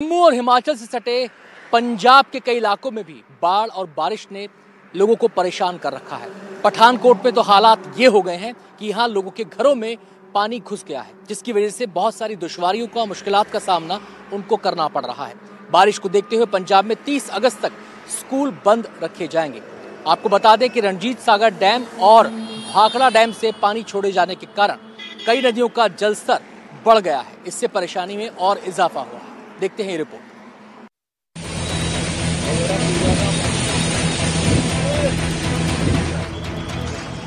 जम्मू और हिमाचल से सटे पंजाब के कई इलाकों में भी बाढ़ और बारिश ने लोगों को परेशान कर रखा है। पठानकोट में तो हालात ये हो गए हैं कि यहाँ लोगों के घरों में पानी घुस गया है, जिसकी वजह से बहुत सारी दुश्वारियों का, मुश्किलात का सामना उनको करना पड़ रहा है। बारिश को देखते हुए पंजाब में 30 अगस्त तक स्कूल बंद रखे जाएंगे। आपको बता दें कि रणजीत सागर डैम और भाखड़ा डैम से पानी छोड़े जाने के कारण कई नदियों का जलस्तर बढ़ गया है। इससे परेशानी में और इजाफा हुआ है। देखते हैं ये रिपोर्ट।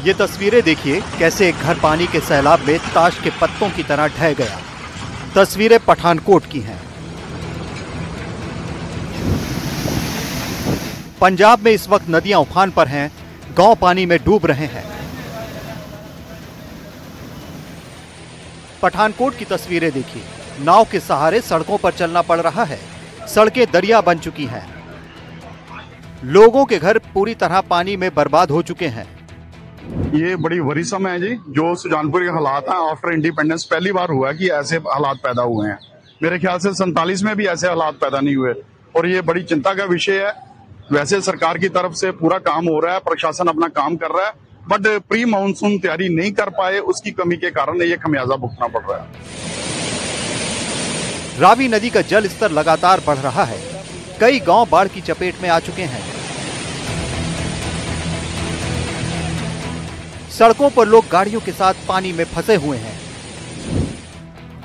ये तस्वीरें देखिए कैसे एक घर पानी के सैलाब में ताश के पत्तों की तरह ढह गया। तस्वीरें पठानकोट की हैं। पंजाब में इस वक्त नदियां उफान पर हैं, गांव पानी में डूब रहे हैं। पठानकोट की तस्वीरें देखिए, नाव के सहारे सड़कों पर चलना पड़ रहा है। सड़कें दरिया बन चुकी हैं। लोगों के घर पूरी तरह पानी में बर्बाद हो चुके हैं। ये बड़ी वरीसम है जी, जो सुजानपुर के हालात हैं। आफ्टर इंडिपेंडेंस पहली बार हुआ कि ऐसे हालात पैदा हुए हैं। मेरे ख्याल से 47 में भी ऐसे हालात पैदा नहीं हुए और ये बड़ी चिंता का विषय है। वैसे सरकार की तरफ से पूरा काम हो रहा है, प्रशासन अपना काम कर रहा है, बट प्री मानसून तैयारी नहीं कर पाए, उसकी कमी के कारण ये खमियाजा भुगतना पड़ रहा है। रावी नदी का जल स्तर लगातार बढ़ रहा है। कई गांव बाढ़ की चपेट में आ चुके हैं। सड़कों पर लोग गाड़ियों के साथ पानी में फंसे हुए हैं।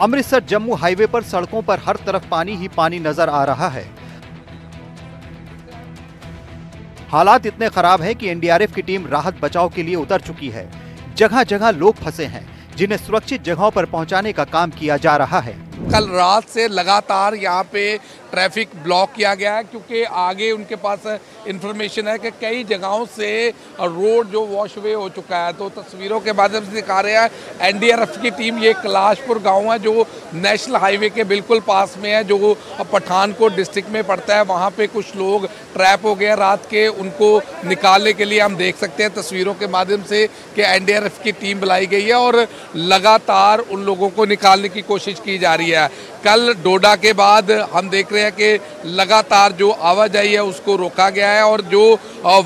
अमृतसर जम्मू हाईवे पर सड़कों पर हर तरफ पानी ही पानी नजर आ रहा है। हालात इतने खराब हैं कि एनडीआरएफ की टीम राहत बचाव के लिए उतर चुकी है। जगह जगह लोग फंसे हैं, जिन्हें सुरक्षित जगहों पर पहुंचाने का काम किया जा रहा है। कल रात से लगातार यहाँ पे ट्रैफिक ब्लॉक किया गया है, क्योंकि आगे उनके पास इंफॉर्मेशन है कि कई जगहों से रोड जो वॉशवे हो चुका है। तो तस्वीरों के माध्यम से दिखा रहे हैं एनडीआरएफ की टीम। ये कैलाशपुर गांव है जो नेशनल हाईवे के बिल्कुल पास में है, जो पठानकोट डिस्ट्रिक्ट में पड़ता है। वहाँ पे कुछ लोग ट्रैप हो गए रात के, उनको निकालने के लिए हम देख सकते हैं तस्वीरों के माध्यम से कि एनडीआरएफ की टीम बुलाई गई है और लगातार उन लोगों को निकालने की कोशिश की जा रही है। कल डोडा के बाद हम देख रहे हैं कि लगातार जो आवाजाही है उसको रोका गया है और जो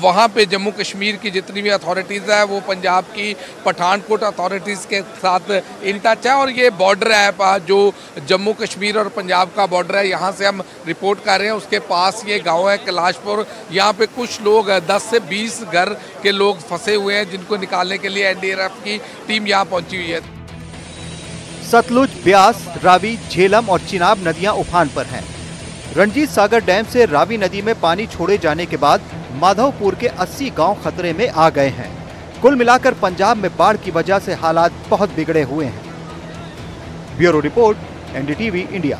वहाँ पे जम्मू कश्मीर की जितनी भी अथॉरिटीज़ है वो पंजाब की पठानकोट अथॉरिटीज़ के साथ इन टच है। और ये बॉर्डर है जो जम्मू कश्मीर और पंजाब का बॉर्डर है, यहाँ से हम रिपोर्ट कर रहे हैं। उसके पास ये गांव है कैलाशपुर। यहाँ पे कुछ लोग 10 से 20 घर के लोग फंसे हुए हैं, जिनको निकालने के लिए एनडीआरएफ की टीम यहाँ पहुँची हुई है। सतलुज, ब्यास, रावी, झेलम और चिनाब नदियां उफान पर हैं। रणजीत सागर डैम से रावी नदी में पानी छोड़े जाने के बाद माधवपुर के 80 गांव खतरे में आ गए हैं। कुल मिलाकर पंजाब में बाढ़ की वजह से हालात बहुत बिगड़े हुए हैं। Bureau report, NDTV India.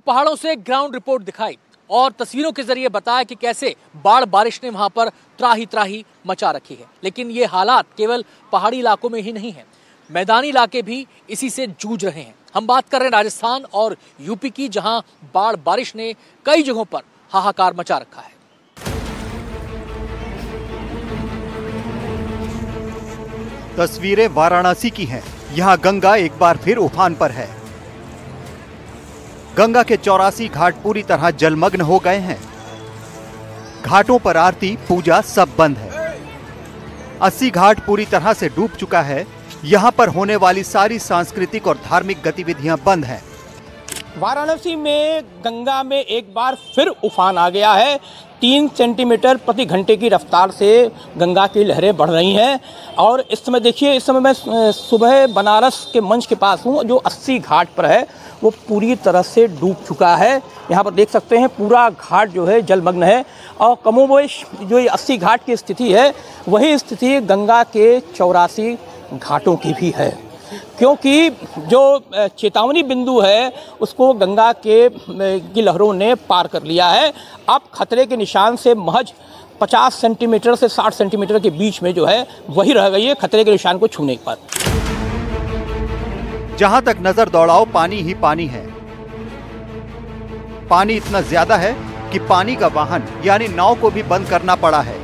पहाड़ों से ग्राउंड रिपोर्ट दिखाई और तस्वीरों के जरिए बताया कि कैसे बाढ़ बारिश ने वहां पर त्राही त्राही मचा रखी है। लेकिन ये हालात केवल पहाड़ी इलाकों में ही नहीं है, मैदानी इलाके भी इसी से जूझ रहे हैं। हम बात कर रहे हैं राजस्थान और यूपी की, जहां बाढ़ बारिश ने कई जगहों पर हाहाकार मचा रखा है। तस्वीरें वाराणसी की हैं। यहां गंगा एक बार फिर उफान पर है। गंगा के 84 घाट पूरी तरह जलमग्न हो गए हैं। घाटों पर आरती, पूजा सब बंद है। 80 घाट पूरी तरह से डूब चुका है। यहाँ पर होने वाली सारी सांस्कृतिक और धार्मिक गतिविधियां बंद हैं। वाराणसी में गंगा में एक बार फिर उफान आ गया है। 3 सेंटीमीटर प्रति घंटे की रफ्तार से गंगा की लहरें बढ़ रही हैं। और इस समय देखिए, इस समय मैं सुबह बनारस के मंच के पास हूँ, जो 80 घाट पर है वो पूरी तरह से डूब चुका है। यहाँ पर देख सकते हैं पूरा घाट जो है जलमग्न है। और कमोबेश जो ये 80 घाट की स्थिति है, वही स्थिति गंगा के 84 घाटों की भी है, क्योंकि जो चेतावनी बिंदु है उसको गंगा की लहरों ने पार कर लिया है। अब खतरे के निशान से महज 50 सेंटीमीटर से 60 सेंटीमीटर के बीच में जो है वही रह गई है खतरे के निशान को छूने पर। जहां तक नजर दौड़ाओ पानी ही पानी है। पानी इतना ज्यादा है कि पानी का वाहन यानी नाव को भी बंद करना पड़ा है।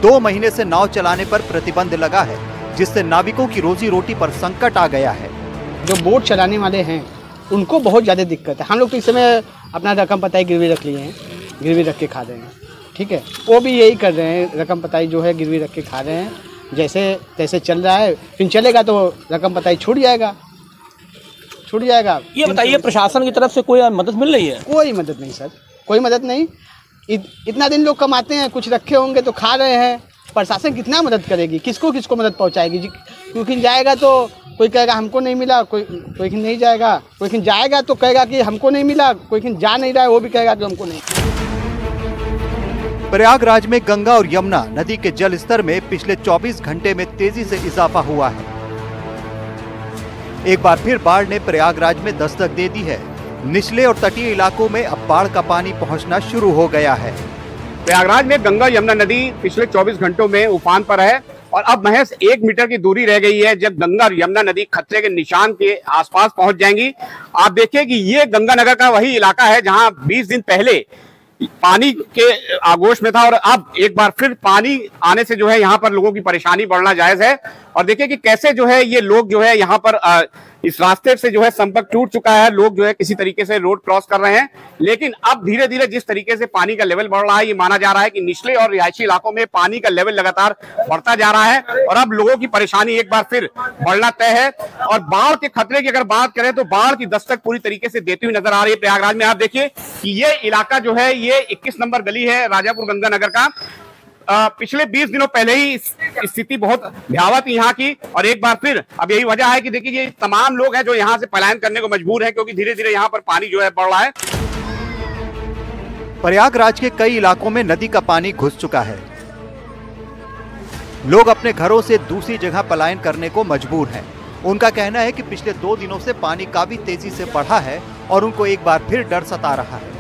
2 महीने से नाव चलाने पर प्रतिबंध लगा है, जिससे नाविकों की रोजी रोटी पर संकट आ गया है। जो बोट चलाने वाले हैं उनको बहुत ज़्यादा दिक्कत है। हम लोग तो इस समय अपना रकम पताई गिरवी रख लिए हैं, गिरवी रख के खा रहे हैं, ठीक है। वो भी यही कर रहे हैं, रकम पताई जो है गिरवी रख के खा रहे हैं। जैसे तैसे चल रहा है, फिर चलेगा तो रकम पताई छूट जाएगा। ये बताइए, प्रशासन की तरफ से कोई मदद मिल रही है? कोई मदद नहीं सर, कोई मदद नहीं। इतना दिन लोग कमाते हैं, कुछ रखे होंगे तो खा रहे हैं। प्रशासन कितना मदद करेगी, किसको मदद पहुंचाएगी? क्योंकि जाएगा तो कोई कहेगा हमको नहीं मिला, कोई नहीं जाएगा, कोई जाएगा तो कहेगा कि हमको नहीं मिला, कोई जा नहीं रहा है वो भी कहेगा कि हमको नहीं। प्रयागराज में गंगा और यमुना नदी के जल स्तर में पिछले 24 घंटे में तेजी से इजाफा हुआ है। एक बार फिर बाढ़ ने प्रयागराज में दस्तक दे दी है। निचले और तटीय इलाकों में अब बाढ़ का पानी पहुंचना शुरू हो गया है। प्रयागराज में गंगा यमुना नदी पिछले 24 घंटों में उफान पर है और अब महज 1 मीटर की दूरी रह गई है जब गंगा और यमुना नदी खतरे के निशान के आसपास पहुंच जाएंगी। आप देखिए कि ये गंगानगर का वही इलाका है जहां 20 दिन पहले पानी के आगोश में था और अब एक बार फिर पानी आने से जो है यहाँ पर लोगों की परेशानी बढ़ना जायज है। और देखिए कि कैसे जो है ये लोग जो है यहाँ पर इस रास्ते से जो है संपर्क टूट चुका है, लोग जो है किसी तरीके से रोड क्रॉस कर रहे हैं। लेकिन अब धीरे धीरे जिस तरीके से पानी का लेवल बढ़ रहा है, ये माना जा रहा है कि निचले और रिहायशी इलाकों में पानी का लेवल लगातार बढ़ता जा रहा है और अब लोगों की परेशानी एक बार फिर बढ़ना तय है। और बाढ़ के खतरे की अगर बात करें तो बाढ़ की दस्तक पूरी तरीके से देती हुई नजर आ रही है प्रयागराज में। आप देखिए कि ये इलाका जो है ये 21 नंबर गली है राजापुर गंगानगर का। पिछले 20 दिनों पहले ही स्थिति बहुत भयावह थी यहाँ की और एक बार फिर अब यही वजह है कि देखिए ये तमाम लोग हैं जो यहाँ से पलायन करने को मजबूर हैं क्योंकि धीरे धीरे यहाँ पर पानी जो है बढ़ रहा है। प्रयागराज के कई इलाकों में नदी का पानी घुस चुका है। लोग अपने घरों से दूसरी जगह पलायन करने को मजबूर हैं। उनका कहना है कि पिछले 2 दिनों से पानी काफी तेजी से बढ़ा है और उनको एक बार फिर डर सता रहा है।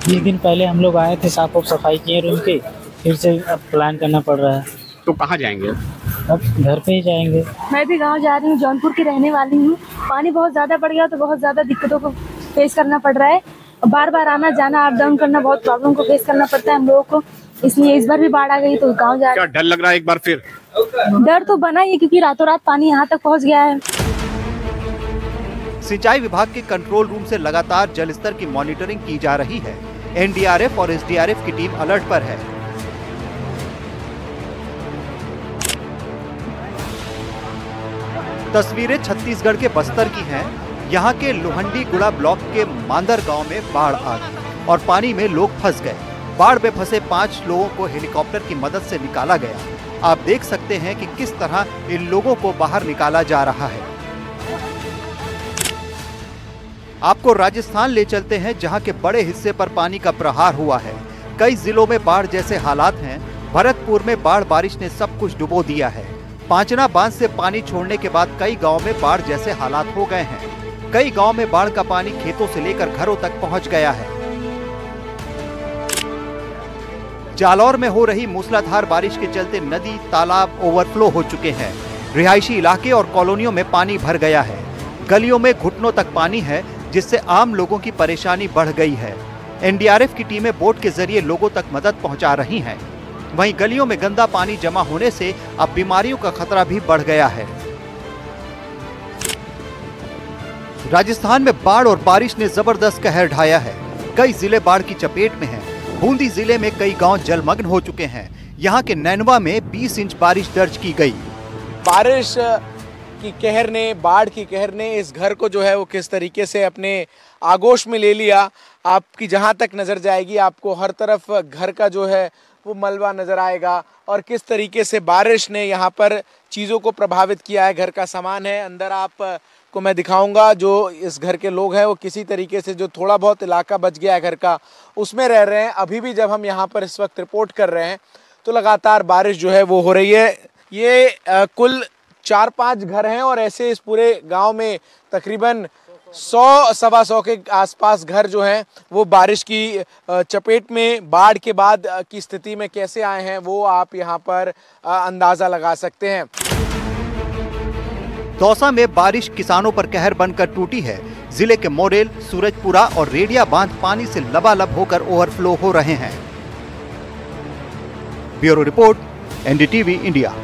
20 दिन पहले हम लोग आए थे, साफ सफाई किए रूम की, फिर से अब प्लान करना पड़ रहा है। तो कहाँ जाएंगे? अब घर पे ही जाएंगे। मैं भी गांव जा रही हूँ, जौनपुर की रहने वाली हूँ। पानी बहुत ज़्यादा बढ़ गया तो बहुत ज़्यादा दिक्कतों को फेस करना पड़ रहा है। बार बार आना जाना अप डाउन करना बहुत प्रॉब्लम को फेस करना पड़ता है हम लोगों को। इसलिए इस बार भी बाढ़ आ गई तो गाँव जा रहे। क्या डर लग रहा है एक बार फिर? डर तो बना ही क्योंकि रातों रात पानी यहाँ तक पहुँच गया है। सिंचाई विभाग के कंट्रोल रूम से लगातार जल स्तर की मॉनिटरिंग की जा रही है। एनडीआरएफ और एसडीआरएफ की टीम अलर्ट पर है। तस्वीरें छत्तीसगढ़ के बस्तर की हैं। यहाँ के लोहंडी गुड़ा ब्लॉक के मांदर गांव में बाढ़ आ गई और पानी में लोग फंस गए। बाढ़ में फंसे 5 लोगों को हेलीकॉप्टर की मदद से निकाला गया। आप देख सकते हैं कि किस तरह इन लोगों को बाहर निकाला जा रहा है। आपको राजस्थान ले चलते हैं जहां के बड़े हिस्से पर पानी का प्रहार हुआ है। कई जिलों में बाढ़ जैसे हालात हैं। भरतपुर में बाढ़ बारिश ने सब कुछ डुबो दिया है। पांचना बांध से पानी छोड़ने के बाद कई गांव में बाढ़ जैसे हालात हो गए हैं। कई गांव में बाढ़ का पानी खेतों से लेकर घरों तक पहुंच गया है। जालौर में हो रही मूसलाधार बारिश के चलते नदी तालाब ओवरफ्लो हो चुके हैं। रिहायशी इलाके और कॉलोनियों में पानी भर गया है। गलियों में घुटनों तक पानी है जिससे आम लोगों की परेशानी बढ़ गई है। एनडीआरएफ की टीमें बोट के जरिए लोगों तक मदद पहुंचा रही हैं। वहीं गलियों में गंदा पानी जमा होने से अब बीमारियों का खतरा भी बढ़ गया है। राजस्थान में बाढ़ और बारिश ने जबरदस्त कहर ढाया है। कई जिले बाढ़ की चपेट में हैं। बूंदी जिले में कई गांव जलमग्न हो चुके हैं। यहाँ के नैनवा में 20 इंच बारिश दर्ज की गई। बारिश की कहर ने, बाढ़ की कहर ने इस घर को जो है वो किस तरीके से अपने आगोश में ले लिया। आपकी जहाँ तक नज़र जाएगी आपको हर तरफ घर का जो है वो मलबा नज़र आएगा और किस तरीके से बारिश ने यहाँ पर चीज़ों को प्रभावित किया है। घर का सामान है, अंदर आप को मैं दिखाऊंगा। जो इस घर के लोग हैं वो किसी तरीके से जो थोड़ा बहुत इलाका बच गया है घर का उसमें रह रहे हैं। अभी भी जब हम यहाँ पर इस वक्त रिपोर्ट कर रहे हैं तो लगातार बारिश जो है वो हो रही है। ये कुल 4-5 घर हैं और ऐसे इस पूरे गांव में तकरीबन 100-125 के आसपास घर जो हैं वो बारिश की चपेट में बाढ़ के बाद की स्थिति में कैसे आए हैं वो आप यहां पर अंदाज़ा लगा सकते हैं। दौसा में बारिश किसानों पर कहर बनकर टूटी है। जिले के मोरेल, सूरजपुरा और रेडिया बांध पानी से लबालब होकर ओवरफ्लो हो रहे हैं। Bureau report, NDTV India.